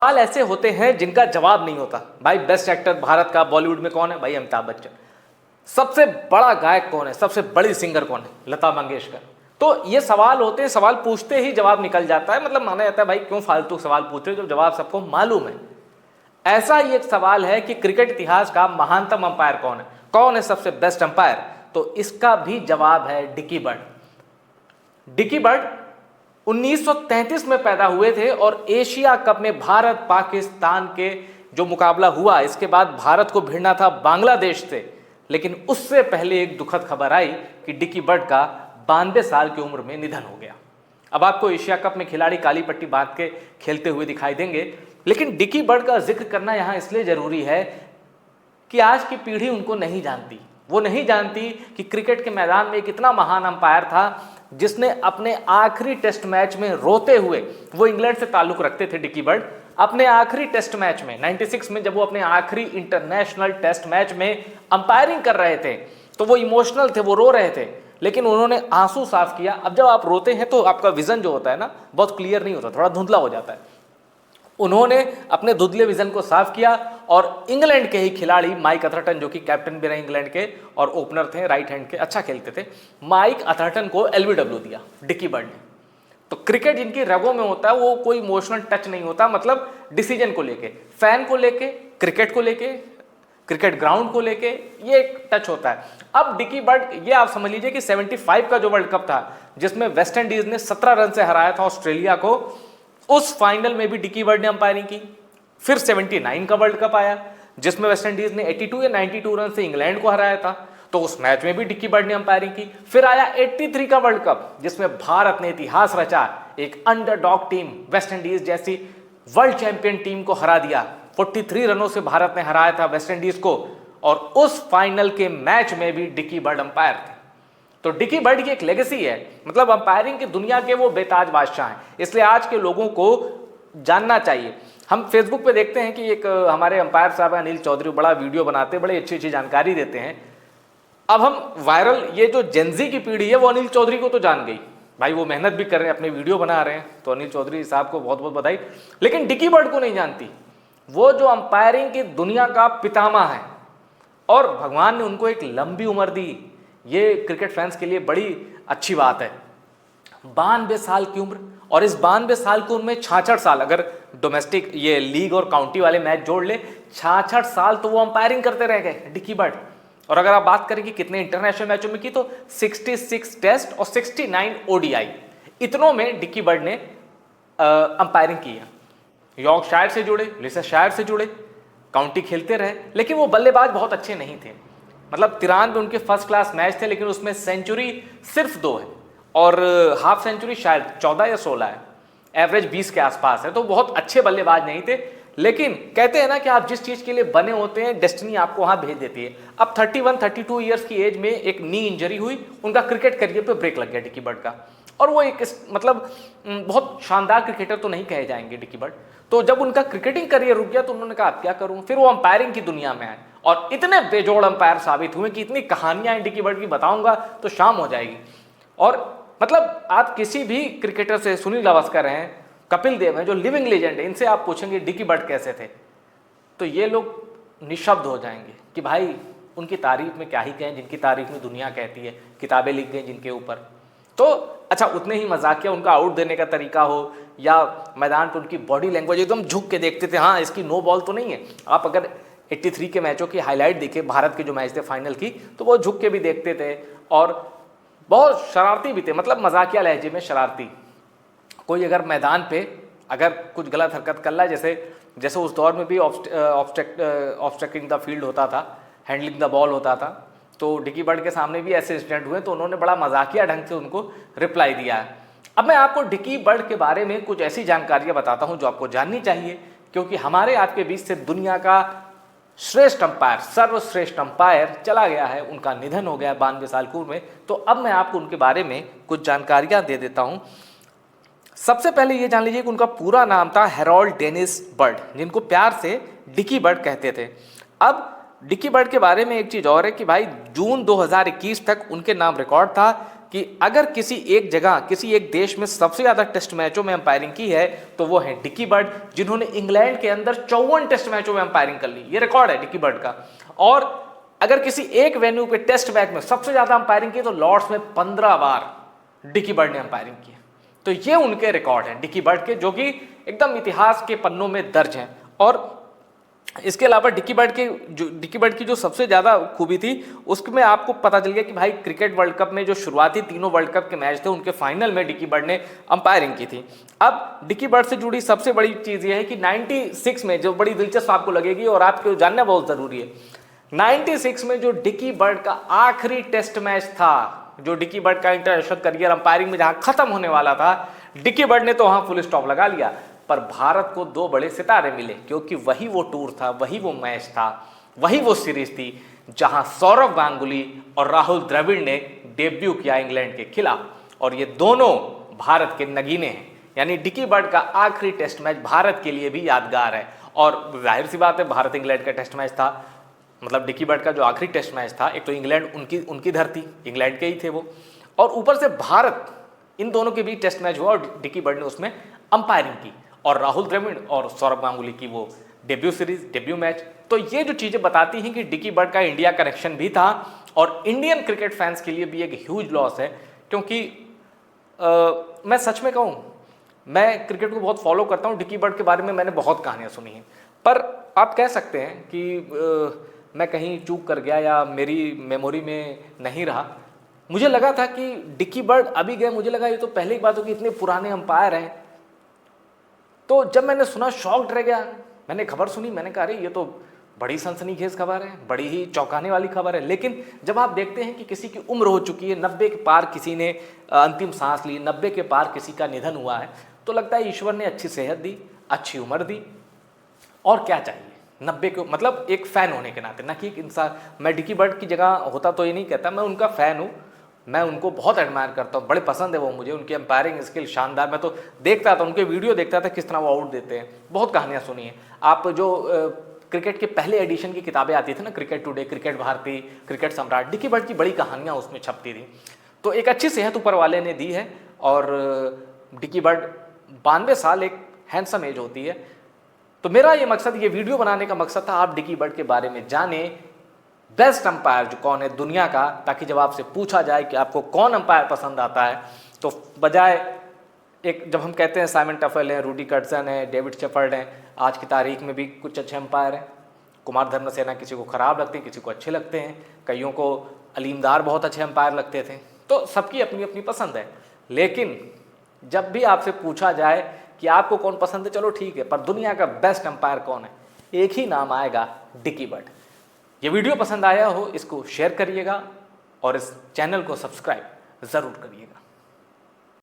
सवाल ऐसे होते हैं जिनका जवाब नहीं होता। भाई बेस्ट एक्टर भारत का बॉलीवुड में कौन है? भाई अमिताभ बच्चन। सबसे बड़ा गायक कौन है? सबसे बड़ी सिंगर कौन है? लता मंगेशकर। तो ये सवाल होते हैं, सवाल पूछते ही जवाब निकल जाता है। मतलब माना जाता है भाई क्यों फालतू सवाल पूछ रहे हो जब जवाब सबको मालूम है। ऐसा ही एक सवाल है कि क्रिकेट इतिहास का महानतम अंपायर कौन है? कौन है सबसे बेस्ट अंपायर? तो इसका भी जवाब है डिकी बर्ड। डिकी बर्ड 1933 में पैदा हुए थे और एशिया कप में भारत पाकिस्तान के जो मुकाबला हुआ, इसके बाद भारत को भिड़ना था बांग्लादेश से, लेकिन उससे पहले एक दुखद खबर आई कि डिकी बर्ड का 92 साल की उम्र में निधन हो गया। अब आपको एशिया कप में खिलाड़ी काली पट्टी बांध के खेलते हुए दिखाई देंगे, लेकिन डिकी बर्ड का जिक्र करना यहां इसलिए जरूरी है कि आज की पीढ़ी उनको नहीं जानती। वो नहीं जानती कि क्रिकेट के मैदान में एक इतना महान अंपायर था जिसने अपने आखिरी टेस्ट मैच में रोते हुए, वो इंग्लैंड से ताल्लुक रखते थे डिकी बर्ड, अपने आखिरी टेस्ट मैच में 96 में जब वो अपने आखिरी इंटरनेशनल टेस्ट मैच में अंपायरिंग कर रहे थे तो वो इमोशनल थे, वो रो रहे थे, लेकिन उन्होंने आंसू साफ किया। अब जब आप रोते हैं तो आपका विजन जो होता है ना, बहुत क्लियर नहीं होता, थोड़ा धुंधला हो जाता है। उन्होंने अपने धुंधले विजन को साफ किया और इंग्लैंड के ही खिलाड़ी माइक अथरटन, जो कि कैप्टन भी रहे इंग्लैंड के और ओपनर थे, राइट हैंड के, अच्छा खेलते थे, माइक अथरटन को एलबीडब्ल्यू दिया डिकी बर्ड ने। तो क्रिकेट जिनकी रगों में होता है वो कोई इमोशनल टच नहीं होता, मतलब डिसीजन को लेके, फैन को लेके, क्रिकेट को लेके, क्रिकेट ग्राउंड को लेके, ये एक टच होता है। अब डिकी बर्ड, ये आप समझ लीजिए कि 75 का जो वर्ल्ड कप था जिसमें वेस्ट इंडीज ने 17 रन से हराया था ऑस्ट्रेलिया को, उस फाइनल में भी डिकी बर्ड ने अंपायरिंग की। फिर 79 का वर्ल्ड कप आया जिसमें वेस्ट इंडीज ने 82 या 92 रन से इंग्लैंड को हराया था, तो उस मैच में भी डिकी बर्ड ने अंपायरिंग की। फिर आया 83 का वर्ल्ड कप जिसमें भारत ने इतिहास रचा, एक अंडरडॉग टीम वेस्ट इंडीज जैसी वर्ल्ड चैंपियन टीम को हरा दिया। 43 रनों से भारत ने हराया था वेस्ट इंडीज को, और उस फाइनल के मैच में भी डिकी बर्ड अंपायर थे। तो डिकी बर्ड की एक लेगेसी है, मतलब अंपायरिंग की दुनिया के वो बेताज बादशाह हैं, इसलिए आज के लोगों को जानना चाहिए। हम फेसबुक पे देखते हैं कि एक हमारे अंपायर साहब अनिल चौधरी बड़ा वीडियो बनाते हैं, बड़े अच्छी अच्छी जानकारी देते हैं। अब हम वायरल, ये जो जेनजी की पीढ़ी है वो अनिल चौधरी को तो जान गई, भाई वो मेहनत भी कर रहे हैं, अपने वीडियो बना रहे हैं, तो अनिल चौधरी साहब को बहुत बहुत बधाई। लेकिन डिकी बर्ड को नहीं जानती, वो जो अंपायरिंग की दुनिया का पितामह है और भगवान ने उनको एक लंबी उम्र दी, ये क्रिकेट फैंस के लिए बड़ी अच्छी बात है। 92 साल की उम्र, और इस 92 साल की उम्र में 66 साल, अगर डोमेस्टिक ये लीग और काउंटी वाले मैच जोड़ ले, 66 साल तो वो अंपायरिंग करते रह गए डिकी बर्ड। और अगर आप बात करें कि कितने इंटरनेशनल मैचों में की, तो 66 टेस्ट और 69 ओडीआई, इतनों में डिकी बर्ड ने अंपायरिंग की है। यॉर्कशायर से जुड़े, लिसेस्टरशायर से जुड़े, काउंटी खेलते रहे, लेकिन वो बल्लेबाज बहुत अच्छे नहीं थे। मतलब 93 में उनके फर्स्ट क्लास मैच थे, लेकिन उसमें सेंचुरी सिर्फ 2 है और हाफ सेंचुरी शायद 14 या 16 है, एवरेज 20 के आसपास है, तो बहुत अच्छे बल्लेबाज नहीं थे। लेकिन कहते हैं ना कि आप जिस चीज़ के लिए बने होते हैं डेस्टिनी आपको वहाँ भेज देती है। अब 31-32 ईयर्स की एज में एक नी इंजरी हुई, उनका क्रिकेट करियर पे ब्रेक लग गया डिकी बर्ड का, और वो एक मतलब बहुत शानदार क्रिकेटर तो नहीं कहे जाएंगे डिकी बर्ड। तो जब उनका क्रिकेटिंग करियर रुक गया तो उन्होंने कहा अब क्या करूँ, फिर वो अंपायरिंग की दुनिया में आए और इतने बेजोड़ अंपायर साबित हुए कि इतनी कहानियां हैं डिकी बर्ड की, बताऊंगा तो शाम हो जाएगी। और मतलब आप किसी भी क्रिकेटर से, सुनील गावस्कर हैं, कपिल देव हैं जो लिविंग लेजेंड है, इनसे आप पूछेंगे डिकी बर्ड कैसे थे, तो ये लोग निशब्द हो जाएंगे कि भाई उनकी तारीफ में क्या ही कहें, जिनकी तारीफ में दुनिया कहती है, किताबें लिख गई जिनके ऊपर। तो अच्छा, उतने ही मजाकिया उनका आउट देने का तरीका हो या मैदान पर उनकी बॉडी लैंग्वेज, एकदम झुक के देखते थे, हाँ इसकी नो बॉल तो नहीं है। आप अगर 83 के मैचों की हाईलाइट देखे, भारत के जो मैच थे फाइनल की, तो वो झुक के भी देखते थे और बहुत शरारती भी थे, मतलब मजाकिया लहजे में शरारती। कोई अगर मैदान पे अगर कुछ गलत हरकत कर रहा है, जैसे उस दौर में भी ऑब्स्ट्रक्टिंग द फील्ड होता था, हैंडलिंग द बॉल होता था, तो डिकी बर्ड के सामने भी ऐसे इंसिडेंट हुए, तो उन्होंने बड़ा मजाकिया ढंग से उनको रिप्लाई दिया है। अब मैं आपको डिकी बर्ड के बारे में कुछ ऐसी जानकारियाँ बताता हूँ जो आपको जाननी चाहिए, क्योंकि हमारे आपके बीच से दुनिया का श्रेष्ठ अंपायर, सर्वश्रेष्ठ अंपायर चला गया है, उनका निधन हो गया 92 साल की उम्र में। तो अब मैं आपको उनके बारे में कुछ जानकारियां दे देता हूं। सबसे पहले ये जान लीजिए कि उनका पूरा नाम था हैरोल्ड डेनिस बर्ड, जिनको प्यार से डिकी बर्ड कहते थे। अब डिकी बर्ड के बारे में एक चीज और है कि भाई जून 2021 तक उनके नाम रिकॉर्ड था कि अगर किसी एक जगह, किसी एक देश में सबसे ज़्यादा टेस्ट मैचों में अंपायरिंग की है तो वो है डिकी बर्ड, जिन्होंने इंग्लैंड के अंदर 54 टेस्ट मैचों में अंपायरिंग कर ली। ये रिकॉर्ड है डिकी बर्ड का। और अगर किसी एक वेन्यू पे टेस्ट मैच में सबसे ज़्यादा अंपायरिंग की तो लॉर्ड्स में 15 बार डिकी बर्ड ने अंपायरिंग की। तो ये उनके रिकॉर्ड हैं डिकी बर्ड के, जो कि एकदम इतिहास के पन्नों में दर्ज हैं। और इसके अलावा डिकी बर्ड की जो सबसे ज़्यादा खूबी थी उसमें आपको पता चल गया कि भाई क्रिकेट वर्ल्ड कप में जो शुरुआती तीनों वर्ल्ड कप के मैच थे उनके फाइनल में डिकी बर्ड ने अंपायरिंग की थी। अब डिकी बर्ड से जुड़ी सबसे बड़ी चीज़ ये है कि 96 में, जो बड़ी दिलचस्प आपको लगेगी और आपको जानना बहुत ज़रूरी है, 96 में जो डिकी बर्ड का आखिरी टेस्ट मैच था, जो डिकी बर्ड का इंटरनेशनल करियर अंपायरिंग में जहां खत्म होने वाला था, डिकी बर्ड ने तो वहां फुल स्टॉप लगा लिया। पर भारत को 2 बड़े सितारे मिले, क्योंकि वही वो टूर था, वही वो मैच था, वही वो सीरीज थी जहां सौरव गांगुली और राहुल द्रविड़ ने डेब्यू किया इंग्लैंड के खिलाफ। और ये दोनों भारत के नगीने हैं, यानी डिकी बर्ड का आखिरी टेस्ट मैच भारत के लिए भी यादगार है। और जाहिर सी बात है, भारत इंग्लैंड का टेस्ट मैच था, मतलब डिकी बर्ड का जो आखिरी टेस्ट मैच था, एक तो इंग्लैंड उनकी धरती, इंग्लैंड के ही थे वो, और ऊपर से भारत, इन दोनों के बीच टेस्ट मैच हुआ और डिकी बर्ड ने उसमें अंपायरिंग की, और राहुल द्रविड़ और सौरव गांगुली की वो डेब्यू सीरीज, डेब्यू मैच। तो ये जो चीज़ें बताती हैं कि डिकी बर्ड का इंडिया कनेक्शन भी था, और इंडियन क्रिकेट फैंस के लिए भी एक ह्यूज लॉस है। क्योंकि मैं सच में कहूँ, मैं क्रिकेट को बहुत फॉलो करता हूँ, डिकी बर्ड के बारे में मैंने बहुत कहानियाँ सुनी हैं, पर आप कह सकते हैं कि मैं कहीं चूक कर गया या मेरी मेमोरी में नहीं रहा। मुझे लगा था कि डिकी बर्ड अभी गए, मुझे लगा ये तो पहले की बात होगी, इतने पुराने अंपायर हैं। तो जब मैंने सुना शॉक्ड रह गया। मैंने खबर सुनी, मैंने कहा अरे ये तो बड़ी सनसनीखेज खबर है, बड़ी ही चौंकाने वाली खबर है। लेकिन जब आप देखते हैं कि किसी की उम्र हो चुकी है, 90 के पार किसी ने अंतिम सांस ली, 90 के पार किसी का निधन हुआ है, तो लगता है ईश्वर ने अच्छी सेहत दी, अच्छी उम्र दी, और क्या चाहिए 90 को, मतलब एक फ़ैन होने के नाते, ना कि एक इंसान। मैं डिकी बर्ड की जगह होता तो ये नहीं कहता, मैं उनका फ़ैन हूँ, मैं उनको बहुत एडमायर करता हूँ, बड़े पसंद है वो मुझे, उनकी एम्पायरिंग स्किल शानदार। मैं तो देखता था, उनके वीडियो देखता था किस तरह वो आउट देते हैं। बहुत कहानियाँ सुनी हैं। आप जो क्रिकेट के पहले एडिशन की किताबें आती थी ना, cricket today, cricket Bharati, cricket Samrat, Dickie Bird की बड़ी कहानियाँ उसमें छपती थी। तो एक अच्छी सेहत ऊपर वाले ने दी है, और डिकी बर्ड 92 साल एक हैंडसम एज होती है। तो मेरा ये मकसद, ये वीडियो बनाने का मकसद था, आप डिकी बर्ड के बारे में जाने, बेस्ट अंपायर जो कौन है दुनिया का, ताकि जब आपसे पूछा जाए कि आपको कौन अंपायर पसंद आता है, तो बजाय एक, जब हम कहते हैं साइमन टफेल है, रूडी कर्टसन है, डेविड शेफर्ड हैं, आज की तारीख में भी कुछ अच्छे अंपायर हैं। कुमार धर्मसेना किसी को ख़राब लगते हैं, किसी को अच्छे लगते हैं, कईयों को अलीमदार बहुत अच्छे अंपायर लगते थे। तो सबकी अपनी अपनी पसंद है। लेकिन जब भी आपसे पूछा जाए कि आपको कौन पसंद है, चलो ठीक है, पर दुनिया का बेस्ट अंपायर कौन है, एक ही नाम आएगा, डिकी बर्ड। ये वीडियो पसंद आया हो, इसको शेयर करिएगा और इस चैनल को सब्सक्राइब ज़रूर करिएगा।